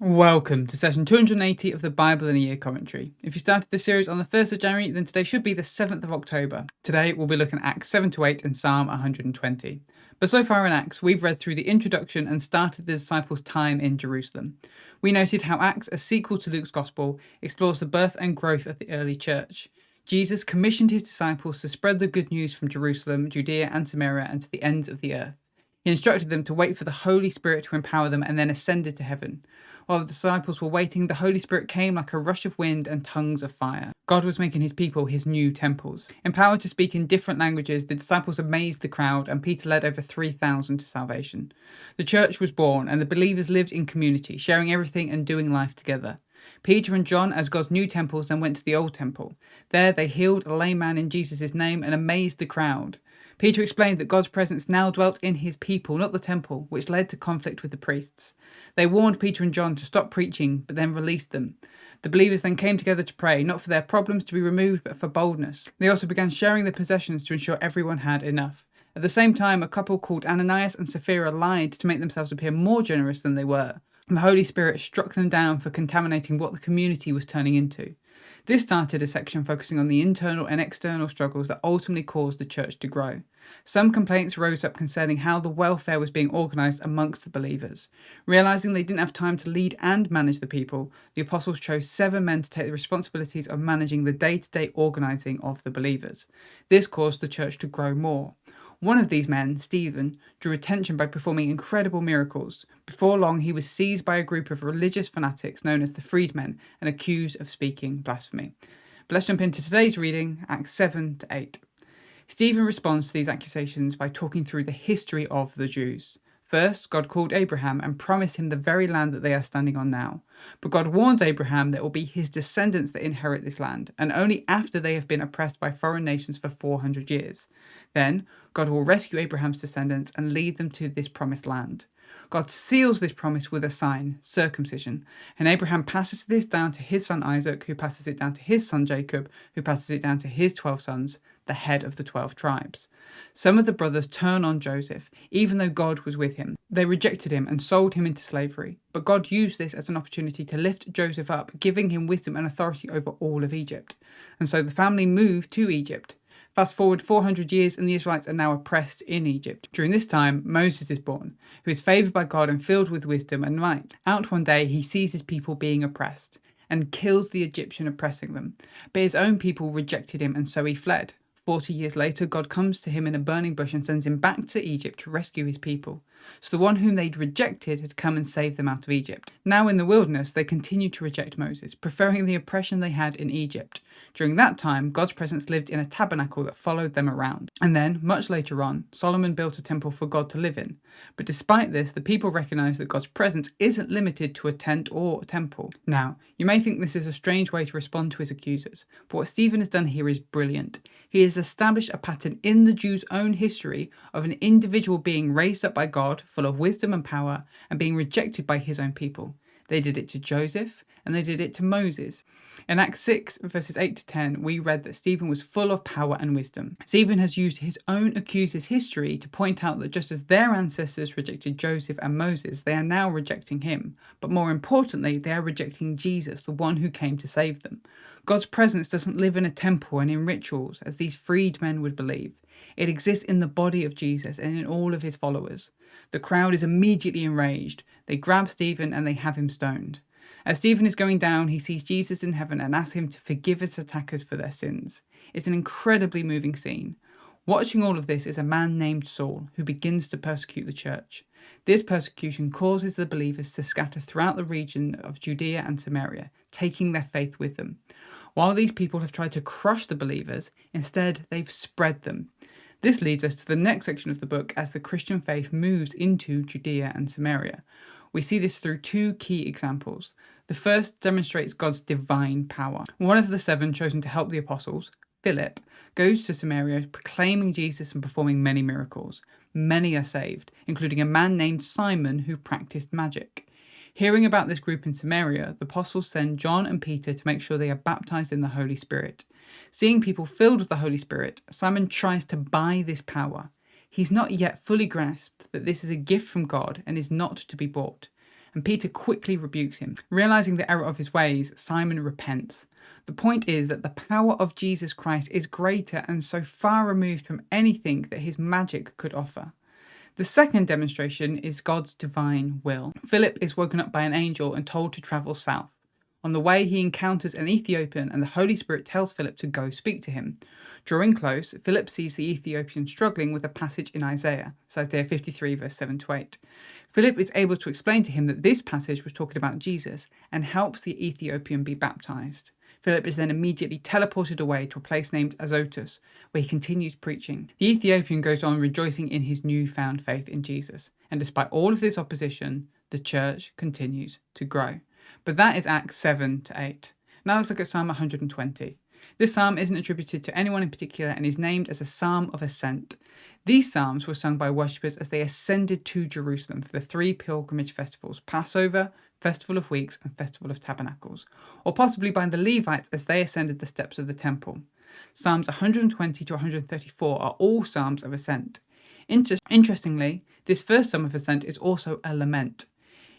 Welcome to session 280 of the Bible in a Year commentary. If you started this series on the 1st of January, then today should be the 7th of October. Today we'll be looking at Acts 7 to 8 and Psalm 120. But so far in Acts, we've read through the introduction and started the disciples' time in Jerusalem. We noted how Acts, a sequel to Luke's Gospel, explores the birth and growth of the early church. Jesus commissioned his disciples to spread the good news from Jerusalem, Judea and Samaria and to the ends of the earth. He instructed them to wait for the Holy Spirit to empower them and then ascended to heaven. While the disciples were waiting, the Holy Spirit came like a rush of wind and tongues of fire. God was making his people his new temples. Empowered to speak in different languages, the disciples amazed the crowd, and Peter led over 3,000 to salvation. The church was born, and the believers lived in community, sharing everything and doing life together. Peter and John, as God's new temples, then went to the old temple. There they healed a lame man in Jesus' name and amazed the crowd. Peter explained that God's presence now dwelt in his people, not the temple, which led to conflict with the priests. They warned Peter and John to stop preaching, but then released them. The believers then came together to pray, not for their problems to be removed, but for boldness. They also began sharing their possessions to ensure everyone had enough. At the same time, a couple called Ananias and Sapphira lied to make themselves appear more generous than they were. The Holy Spirit struck them down for contaminating what the community was turning into. This started a section focusing on the internal and external struggles that ultimately caused the church to grow. Some complaints rose up concerning how the welfare was being organised amongst the believers. Realising they didn't have time to lead and manage the people, the apostles chose 7 men to take the responsibilities of managing the day-to-day organising of the believers. This caused the church to grow more. One of these men, Stephen, drew attention by performing incredible miracles. Before long, he was seized by a group of religious fanatics known as the Freedmen and accused of speaking blasphemy. But let's jump into today's reading, Acts 7 to 8. Stephen responds to these accusations by talking through the history of the Jews. First, God called Abraham and promised him the very land that they are standing on now. But God warns Abraham that it will be his descendants that inherit this land, and only after they have been oppressed by foreign nations for 400 years. Then, God will rescue Abraham's descendants and lead them to this promised land. God seals this promise with a sign, circumcision, and Abraham passes this down to his son Isaac, who passes it down to his son Jacob, who passes it down to his 12 sons, the head of the 12 tribes. Some of the brothers turn on Joseph, even though God was with him. They rejected him and sold him into slavery. But God used this as an opportunity to lift Joseph up, giving him wisdom and authority over all of Egypt. And so the family moved to Egypt. Fast forward 400 years and the Israelites are now oppressed in Egypt. During this time, Moses is born, who is favoured by God and filled with wisdom and might. Out one day, he sees his people being oppressed and kills the Egyptian oppressing them. But his own people rejected him and so he fled. 40 years later, God comes to him in a burning bush and sends him back to Egypt to rescue his people. So the one whom they'd rejected had come and saved them out of Egypt. Now in the wilderness, they continue to reject Moses, preferring the oppression they had in Egypt. During that time, God's presence lived in a tabernacle that followed them around. And then, much later on, Solomon built a temple for God to live in. But despite this, the people recognize that God's presence isn't limited to a tent or a temple. Now, you may think this is a strange way to respond to his accusers, but what Stephen has done here is brilliant. He has established a pattern in the Jews' own history of an individual being raised up by God, full of wisdom and power, and being rejected by his own people. They did it to Joseph, and they did it to Moses. In Acts 6, verses 8 to 10, we read that Stephen was full of power and wisdom. Stephen has used his own accusers' history to point out that just as their ancestors rejected Joseph and Moses, they are now rejecting him. But more importantly, they are rejecting Jesus, the one who came to save them. God's presence doesn't live in a temple and in rituals, as these freedmen would believe. It exists in the body of Jesus and in all of his followers. The crowd is immediately enraged. They grab Stephen and they have him stoned. As Stephen is going down, he sees Jesus in heaven and asks him to forgive his attackers for their sins. It's an incredibly moving scene. Watching all of this is a man named Saul, who begins to persecute the church. This persecution causes the believers to scatter throughout the region of Judea and Samaria, taking their faith with them. While these people have tried to crush the believers, instead they've spread them. This leads us to the next section of the book as the Christian faith moves into Judea and Samaria. We see this through 2 key examples. The first demonstrates God's divine power. One of the 7 chosen to help the apostles, Philip, goes to Samaria proclaiming Jesus and performing many miracles. Many are saved, including a man named Simon who practiced magic. Hearing about this group in Samaria, the apostles send John and Peter to make sure they are baptized in the Holy Spirit. Seeing people filled with the Holy Spirit, Simon tries to buy this power. He's not yet fully grasped that this is a gift from God and is not to be bought. and Peter quickly rebukes him. Realizing the error of his ways, Simon repents. The point is that the power of Jesus Christ is greater and so far removed from anything that his magic could offer. The second demonstration is God's divine will. Philip is woken up by an angel and told to travel south. On the way, he encounters an Ethiopian and the Holy Spirit tells Philip to go speak to him. Drawing close, Philip sees the Ethiopian struggling with a passage in Isaiah. It's Isaiah 53 verse 7 to 8. Philip is able to explain to him that this passage was talking about Jesus and helps the Ethiopian be baptized. Philip is then immediately teleported away to a place named Azotus, where he continues preaching. The Ethiopian goes on rejoicing in his newfound faith in Jesus, and despite all of this opposition, the church continues to grow. But that is Acts 7 to 8. Now let's look at Psalm 120. This psalm isn't attributed to anyone in particular and is named as a psalm of ascent. These psalms were sung by worshippers as they ascended to Jerusalem for the 3 pilgrimage festivals, Passover, Festival of Weeks, and Festival of Tabernacles, or possibly by the Levites as they ascended the steps of the temple. Psalms 120 to 134 are all psalms of ascent. Interestingly, this first psalm of ascent is also a lament.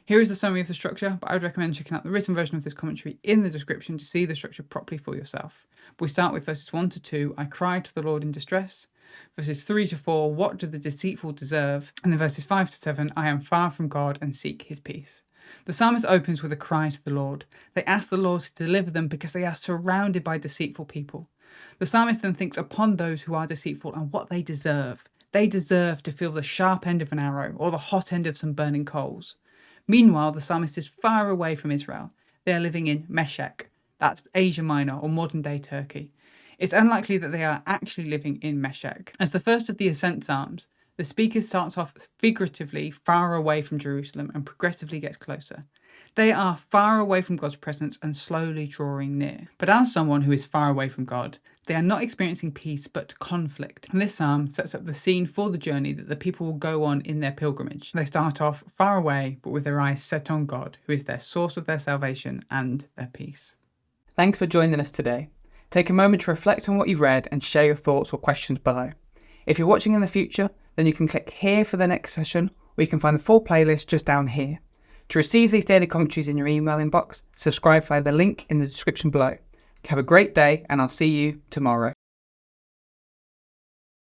Here is the summary of the structure, but I would recommend checking out the written version of this commentary in the description to see the structure properly for yourself. But we start with verses 1 to 2, I cried to the Lord in distress. Verses 3 to 4, what do the deceitful deserve? And then verses 5 to 7, I am far from God and seek his peace. The psalmist opens with a cry to the Lord. They ask the Lord to deliver them because they are surrounded by deceitful people. The psalmist then thinks upon those who are deceitful and what they deserve. They deserve to feel the sharp end of an arrow or the hot end of some burning coals. Meanwhile, the psalmist is far away from Israel. They are living in Meshech, that's Asia Minor or modern-day Turkey. It's unlikely that they are actually living in Meshech. As the first of the ascent psalms, the speaker starts off figuratively far away from Jerusalem and progressively gets closer. They are far away from God's presence and slowly drawing near. But as someone who is far away from God, they are not experiencing peace but conflict. And this psalm sets up the scene for the journey that the people will go on in their pilgrimage. They start off far away but with their eyes set on God, who is their source of their salvation and their peace. Thanks for joining us today. Take a moment to reflect on what you've read and share your thoughts or questions below. If you're watching in the future, then you can click here for the next session, or you can find the full playlist just down here. To receive these daily commentaries in your email inbox, subscribe via the link in the description below. Have a great day, and I'll see you tomorrow.